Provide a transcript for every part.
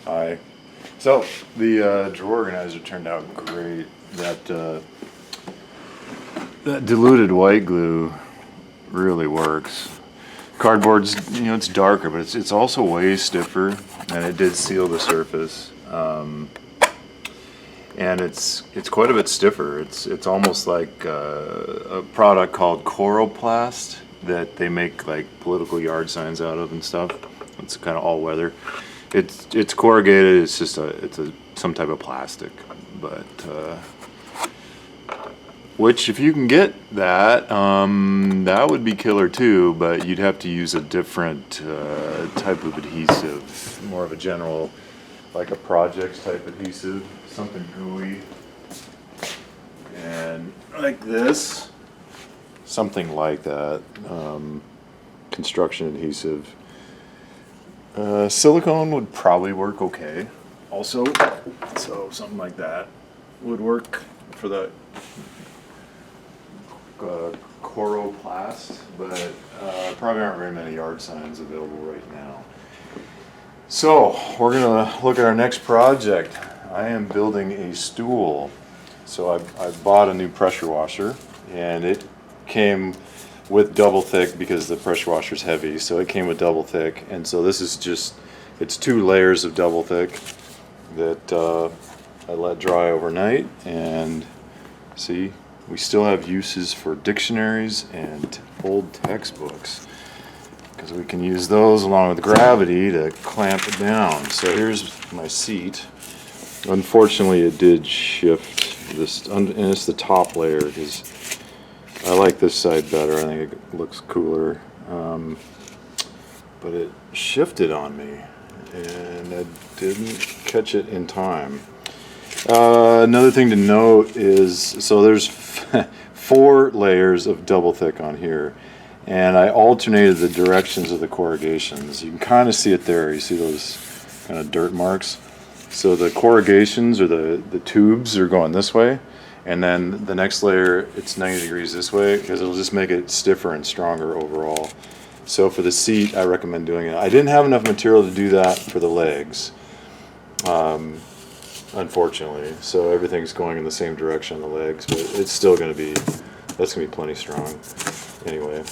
Hi. So the drawer organizer turned out great. That diluted white glue really works. Cardboard's, it's darker, but it's also way stiffer, and it did seal the surface. And it's quite a bit stiffer. It's almost like a product called Coroplast that they make like political yard signs out of and stuff. It's kind of all weather. It's corrugated. It's just some type of plastic, but which if you can get that, that would be killer too. But you'd have to use a different type of adhesive, more of a general, like a projects type adhesive, something gooey, and like this, something like that. Construction adhesive. Silicone would probably work okay also, so something like that would work for the Coroplast, but probably aren't very many yard signs available right now. So we're gonna look at our next project. I am building a stool. So I bought a new pressure washer, and it came with double thick because the pressure washer is heavy, so it came with double thick. And so this is just, it's 2 layers of double thick that I let dry overnight. And see, we still have uses for dictionaries and old textbooks, because we can use those along with gravity to clamp it down. So here's my seat. Unfortunately, it did shift this, and it's the top layer because I like this side better. I think it looks cooler, but it shifted on me, and I didn't catch it in time. Another thing to note is, so there's 4 layers of double thick on here, and I alternated the directions of the corrugations. You can kind of see it there. You see those kind of dirt marks? So the corrugations, or the tubes, are going this way, and then the next layer, it's 90 degrees this way, because it'll just make it stiffer and stronger overall. So for the seat, I recommend doing it. I didn't have enough material to do that for the legs, unfortunately. So everything's going in the same direction on the legs, but it's still going to be, that's going to be plenty strong. Anyway,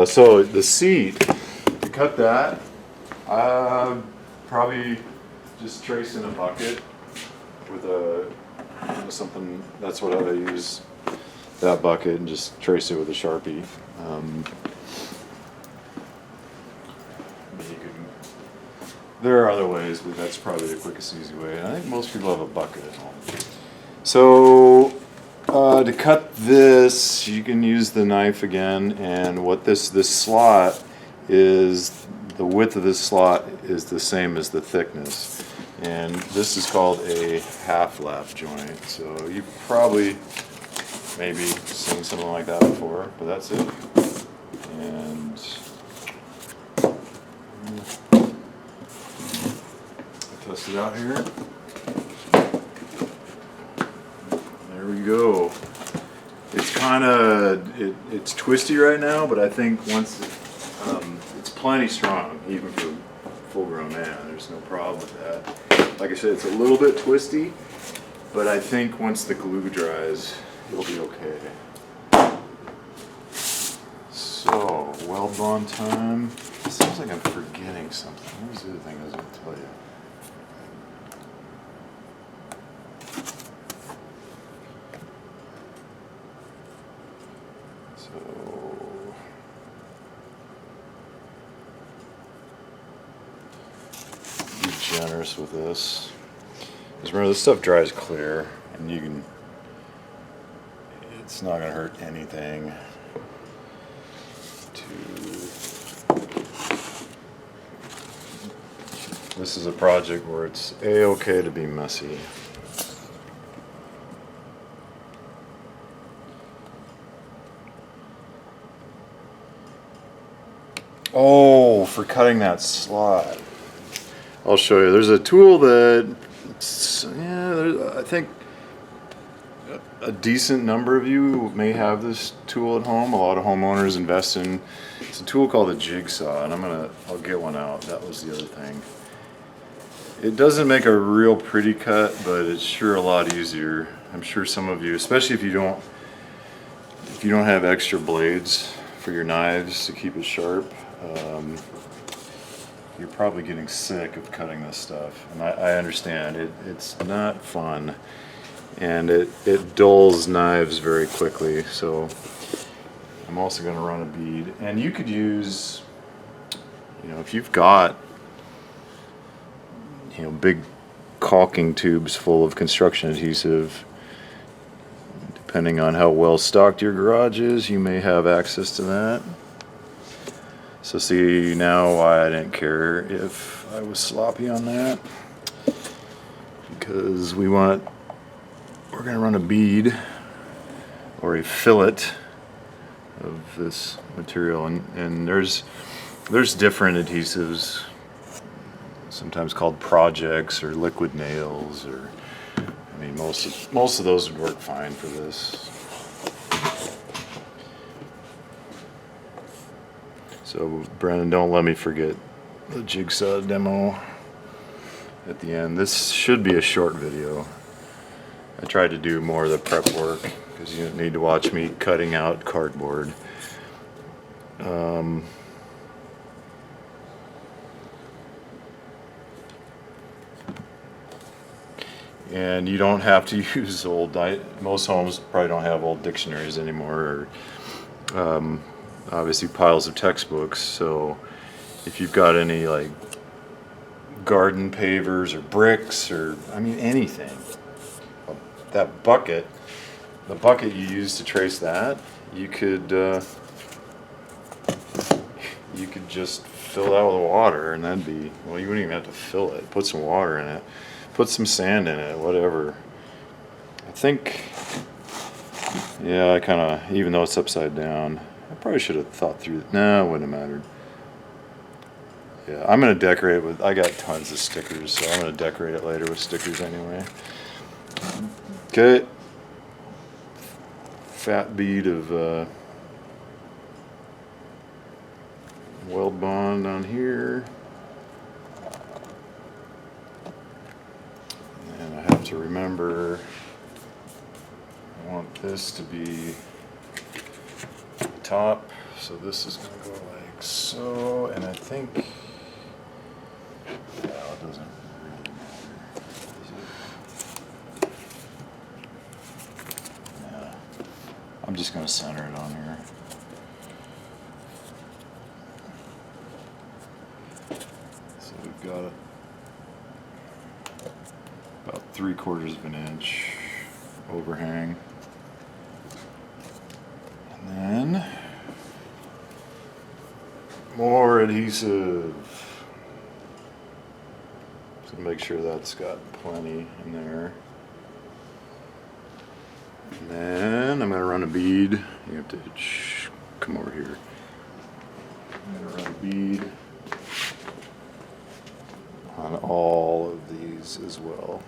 so the seat, to cut that, probably just trace in a bucket with something. That's what I use, that bucket, and just trace it with a Sharpie. There are other ways, but that's probably the quickest, easy way. And I think most people have a bucket at home. So to cut this, you can use the knife again. And what this slot is, the width of this slot is the same as the thickness. And this is called a half lap joint. So you've probably maybe seen something like that before, but that's it. And test it out here. There we go. It's kind of, it's twisty right now, but I think once it's plenty strong, even for full-grown man. There's no problem with that. Like I said, it's a little bit twisty, but I think once the glue dries, it'll be okay. So, weld bond time. It seems like I'm forgetting something. What was the other thing I was going to tell you? Generous with this, because remember, this stuff dries clear, and you can, it's not going to hurt anything this is a project where it's a-okay to be messy. Oh, for cutting that slot, I'll show you. There's a tool that, I think a decent number of you may have this tool at home. A lot of homeowners invest in. It's a tool called a jigsaw, and I'll get one out. That was the other thing. It doesn't make a real pretty cut, but it's sure a lot easier. I'm sure some of you, especially if you don't have extra blades for your knives to keep it sharp, you're probably getting sick of cutting this stuff. And I understand it's not fun, and it dulls knives very quickly. So I'm also going to run a bead, and you could use, if you've got big caulking tubes full of construction adhesive, depending on how well stocked your garage is, you may have access to that. So see now why I didn't care if I was sloppy on that, because we're going to run a bead or a fillet of this material, and there's different adhesives, sometimes called projects or liquid nails, or I mean most of those would work fine for this. So Brandon, don't let me forget the jigsaw demo at the end. This should be a short video. I tried to do more of the prep work because you don't need to watch me cutting out cardboard. And you don't have to use most homes probably don't have old dictionaries anymore, or obviously piles of textbooks. So if you've got any like garden pavers or bricks, or I mean anything, that bucket, the bucket you use to trace that, you could just fill that with water, and that'd be, well, you wouldn't even have to fill it. Put some water in it, put some sand in it, whatever. I think, yeah, I kind of, even though it's upside down, I probably should have thought through it. No, it wouldn't have mattered. Yeah, I'm going to decorate with, I got tons of stickers, so I'm going to decorate it later with stickers anyway. Okay. Fat bead of weld bond on here. And I have to remember, I want this to be the top, so this is going to go like so, and I think, yeah, it doesn't really matter, does it? Yeah, I'm just going to center it on here. So we've got about 3/4 of an inch overhang. And then more adhesive. So make sure that's got plenty in there. And then I'm going to run a bead. You have to come over here. I'm going to run a bead on all of these as well.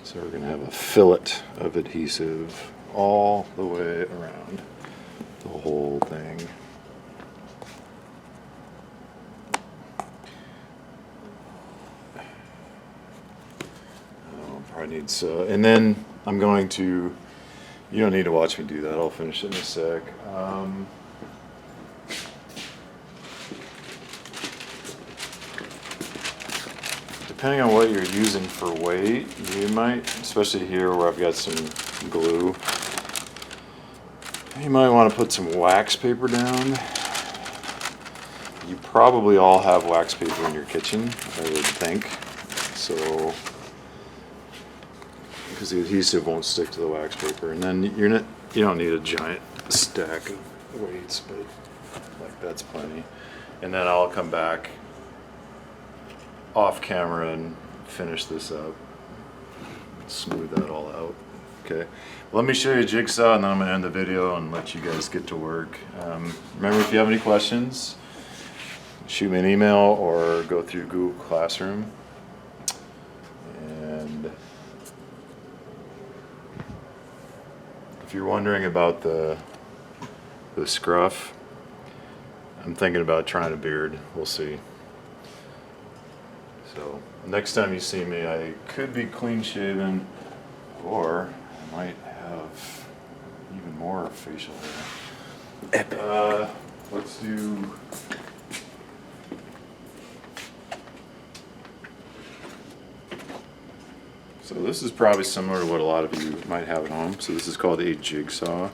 So we're going to have a fillet of adhesive all the way around the whole thing. Probably needs, and then I'm going to, you don't need to watch me do that, I'll finish it in a sec. Depending on what you're using for weight, you might, especially here where I've got some glue, you might want to put some wax paper down. You probably all have wax paper in your kitchen, I would think. So, because the adhesive won't stick to the wax paper, and then you don't need a giant stack of weights, but like that's plenty. And then I'll come back off camera and finish this up, smooth that all out. Okay, well, let me show you a jigsaw, and then I'm going to end the video and let you guys get to work. Remember, if you have any questions, shoot me an email or go through Google Classroom. And if you're wondering about the scruff, I'm thinking about trying a beard. We'll see. So next time you see me, I could be clean shaven, or I might have even more facial hair. Let's do. So this is probably similar to what a lot of you might have at home. So this is called a jigsaw.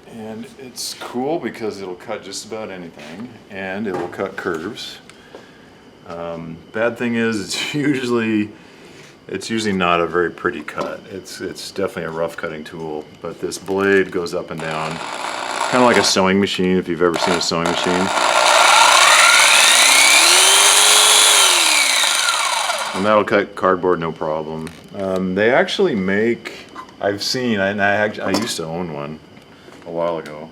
And it's cool because it'll cut just about anything, and it will cut curves. Bad thing is it's usually not a very pretty cut. It's definitely a rough cutting tool, but this blade goes up and down, kind of like a sewing machine if you've ever seen a sewing machine. And that'll cut cardboard no problem. They actually make, I've seen, and I used to own one a while ago,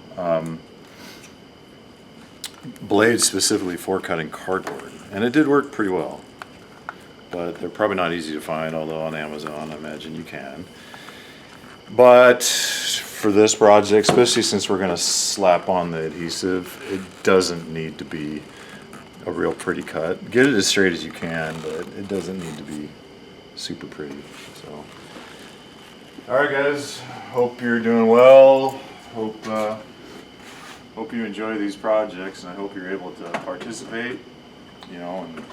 blades specifically for cutting cardboard, and it did work pretty well. But they're probably not easy to find, although on Amazon I imagine you can. But for this project, especially since we're going to slap on the adhesive, it doesn't need to be a real pretty cut. Get it as straight as you can, but it doesn't need to be super pretty. So, all right, guys. Hope you're doing well. Hope you enjoy these projects, and I hope you're able to participate. You know, and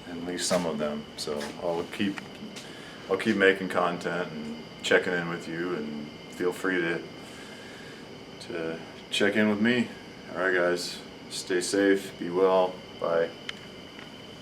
at least some of them. So I'll keep making content and checking in with you, and feel free to check in with me. All right, guys. Stay safe, be well, bye.